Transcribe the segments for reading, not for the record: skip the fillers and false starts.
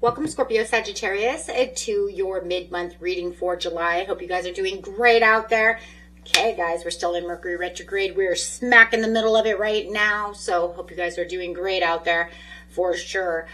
Welcome, Scorpio, Sagittarius, to your mid-month reading for July. I hope you guys are doing great out there. Okay, guys, we're still in Mercury Retrograde. We're smack in the middle of it right now. So hope you guys are doing great out there for sure.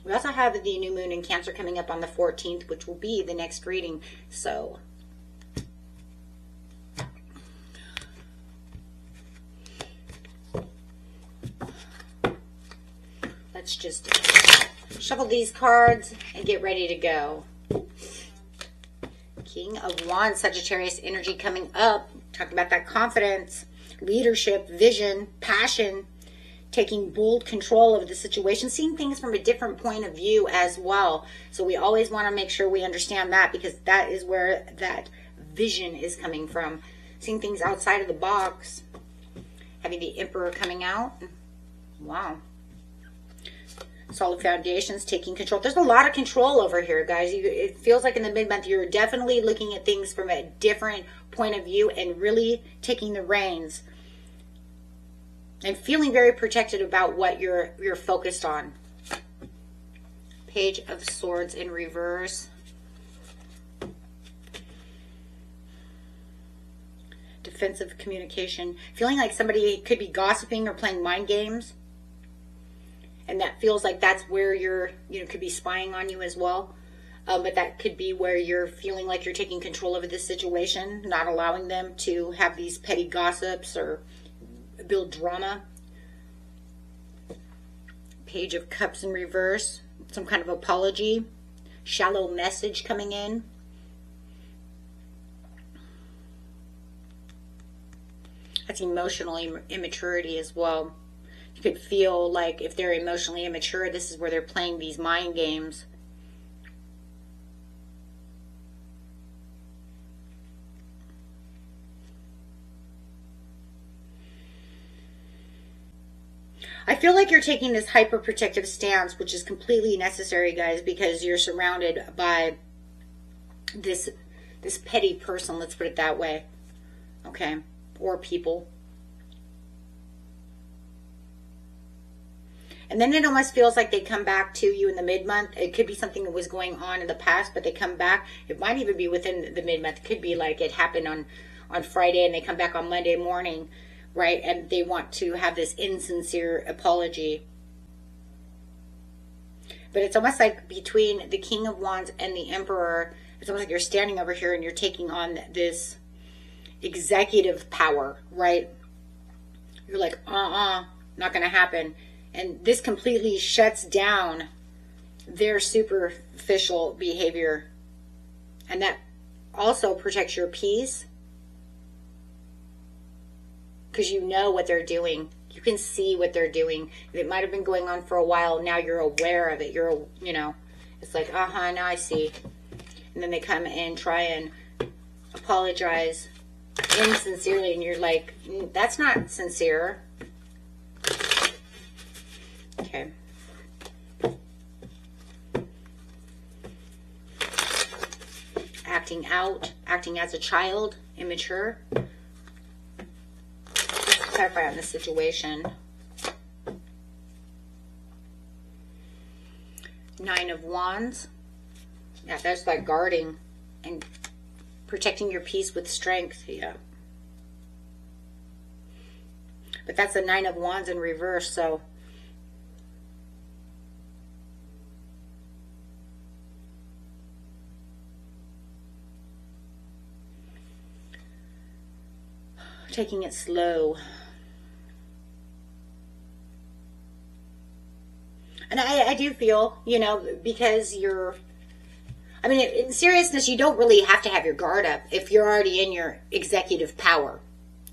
We also have the new moon in Cancer coming up on the 14th, which will be the next reading. So let's just shuffle these cards and get ready to go. King of Wands, Sagittarius energy coming up. Talking about that confidence, leadership, vision, passion, taking bold control of the situation, seeing things from a different point of view as well. So we always want to make sure we understand that, because that is where that vision is coming from. Seeing things outside of the box. Having the Emperor coming out. Wow. Solid foundations, taking control. There's a lot of control over here, guys. It feels like in the mid-month you're definitely looking at things from a different point of view and really taking the reins and feeling very protected about what you're focused on. Page of Swords in reverse. Defensive communication. Feeling like somebody could be gossiping or playing mind games. And that feels like that's where you're, could be spying on you as well. But that could be where you're feeling like you're taking control over this situation, not allowing them to have these petty gossips or build drama. Page of Cups in reverse. Some kind of apology. Shallow message coming in. That's emotional immaturity as well. You could feel like if they're emotionally immature, this is where they're playing these mind games. I feel like you're taking this hyper-protective stance, which is completely necessary, guys, because you're surrounded by this petty person, let's put it that way. Okay, or people. And then it almost feels like they come back to you in the mid-month. It could be something that was going on in the past, but they come back. It might even be within the mid-month. It could be like it happened on Friday and they come back on Monday morning, right? And they want to have this insincere apology. But it's almost like between the King of Wands and the Emperor, it's almost like you're standing over here and you're taking on this executive power, right? You're like, not going to happen. And this completely shuts down their superficial behavior. And that also protects your peace. Because you know what they're doing. You can see what they're doing. It might have been going on for a while. Now you're aware of it. It's like, now I see. And then they come and try and apologize insincerely. And you're like, that's not sincere. Okay. Acting out, acting as a child, immature. Let's clarify on this situation. Nine of Wands. Yeah, that's like guarding and protecting your peace with strength. Yeah. But that's the Nine of Wands in reverse, so taking it slow. And I do feel, because in seriousness, you don't really have to have your guard up if you're already in your executive power,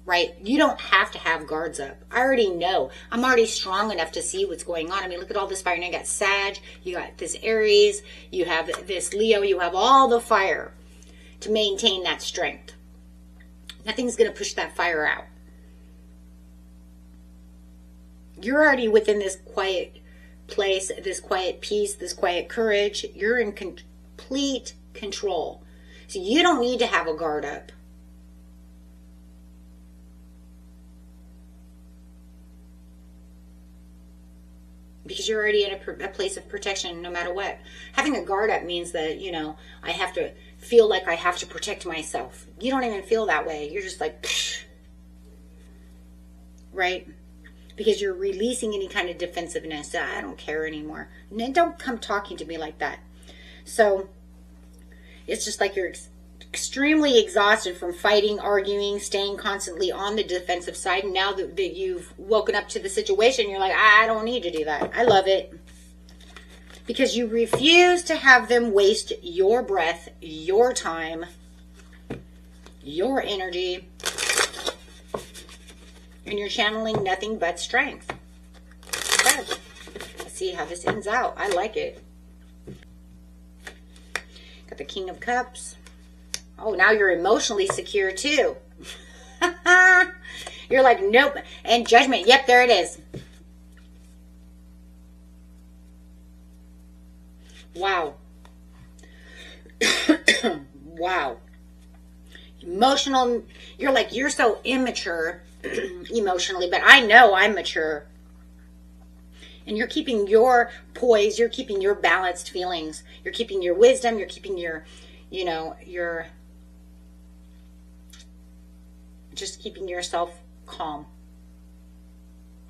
right? You don't have to have guards up. I already know. I'm already strong enough to see what's going on. Look at all this fire. Now you got Sag, you got this Aries, you have this Leo, you have all the fire to maintain that strength. Nothing's going to push that fire out. You're already within this quiet place, this quiet peace, this quiet courage. You're in complete control. So you don't need to have a guard up. because you're already in a place of protection no matter what. Having a guard up means that, you know, I have to feel like I have to protect myself. You don't even feel that way. You're just like, psh, right? Because you're releasing any kind of defensiveness. I don't care anymore. And then don't come talking to me like that. So it's just like you're extremely exhausted from fighting, arguing, staying constantly on the defensive side. And now that you've woken up to the situation, you're like, I don't need to do that. I love it. Because you refuse to have them waste your breath, your time, your energy, and you're channeling nothing but strength. Okay. Let's see how this ends out. I like it. Got the King of Cups. Oh, now you're emotionally secure too. You're like, nope. And Judgment. Yep, there it is. Wow. Wow. Emotional. You're like, you're so immature emotionally, but I know I'm mature. And you're keeping your poise. You're keeping your balanced feelings. You're keeping your wisdom. You're keeping your, you know, your, just keeping yourself calm.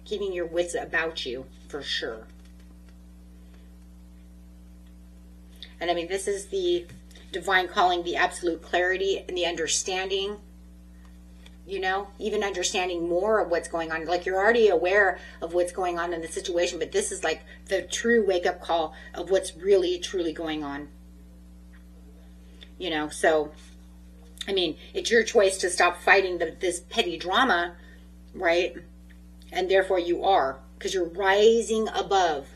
Keeping your wits about you, for sure. And I mean, this is the divine calling, the absolute clarity and the understanding, you know, even understanding more of what's going on. Like, you're already aware of what's going on in the situation, but this is like the true wake-up call of what's really, truly going on. You know, so, I mean, it's your choice to stop fighting this petty drama, right? And therefore you are, because you're rising above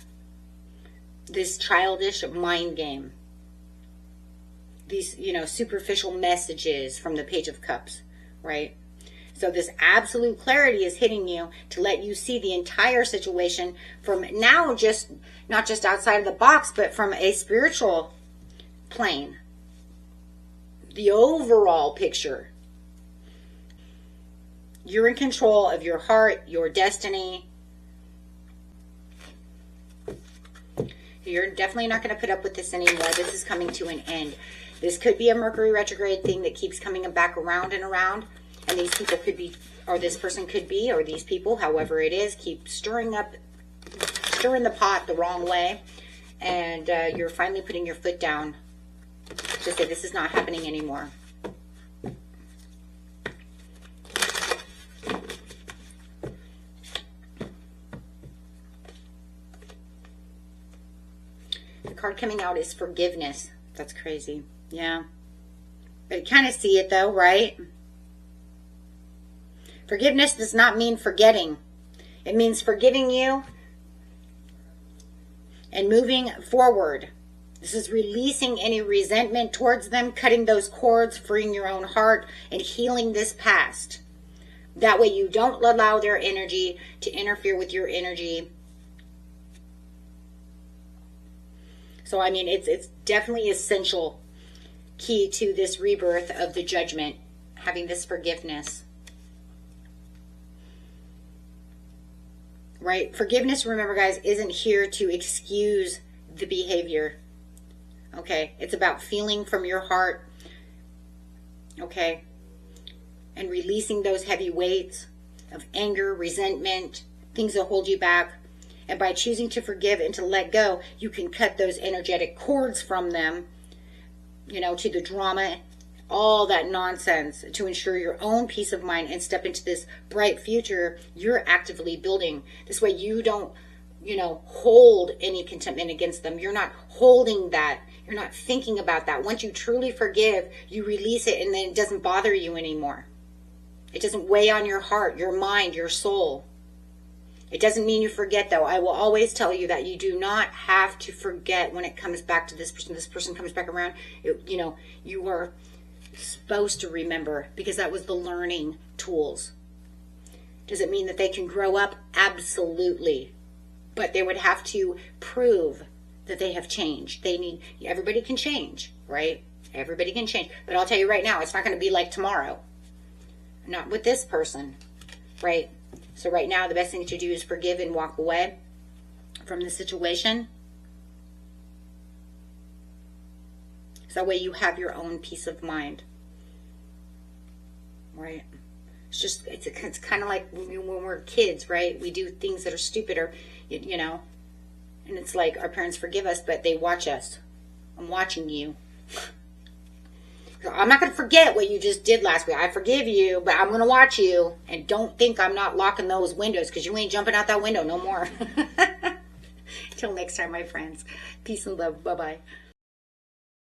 this childish mind game. These, you know, superficial messages from the Page of Cups, right? So this absolute clarity is hitting you to let you see the entire situation from now, just not just outside of the box, but from a spiritual plane. The overall picture. You're in control of your heart, your destiny. You're definitely not going to put up with this anymore. This is coming to an end. This could be a Mercury retrograde thing that keeps coming back around and around. And these people could be, or this person could be, or these people, however it is, keep stirring the pot the wrong way. And you're finally putting your foot down to say this is not happening anymore. The card coming out is forgiveness. That's crazy. Yeah. But you kind of see it though, right? Forgiveness does not mean forgetting. It means forgiving you and moving forward. This is releasing any resentment towards them, cutting those cords, freeing your own heart, and healing this past. That way you don't allow their energy to interfere with your energy. So, I mean, it's definitely essential key to this rebirth of the Judgment, having this forgiveness. Right? Forgiveness, remember guys, isn't here to excuse the behavior. Okay? It's about feeling from your heart. Okay? And releasing those heavy weights of anger, resentment, things that hold you back. And by choosing to forgive and to let go, you can cut those energetic cords from them, you know, to the drama, all that nonsense, to ensure your own peace of mind and step into this bright future you're actively building. This way you don't, you know, hold any contentment against them. You're not holding that. You're not thinking about that. Once you truly forgive, you release it and then it doesn't bother you anymore. It doesn't weigh on your heart, your mind, your soul. It doesn't mean you forget, though. I will always tell you that you do not have to forget when it comes back to this person. This person comes back around. You know, you are supposed to remember because that was the learning tools. Does it mean that they can grow up? Absolutely. But they would have to prove that they have changed. Everybody can change, right? Everybody can change. But I'll tell you right now, it's not going to be like tomorrow. Not with this person, right? So right now, the best thing to do is forgive and walk away. from the situation. So that way you have your own peace of mind. Right? It's just, it's kind of like when we're kids, right? We do things that are stupid, or, you know, and it's like our parents forgive us, but they watch us. I'm watching you. I'm not going to forget what you just did last week. I forgive you, but I'm going to watch you. And don't think I'm not locking those windows, because you ain't jumping out that window no more. Till next time, my friends. Peace and love. Bye-bye.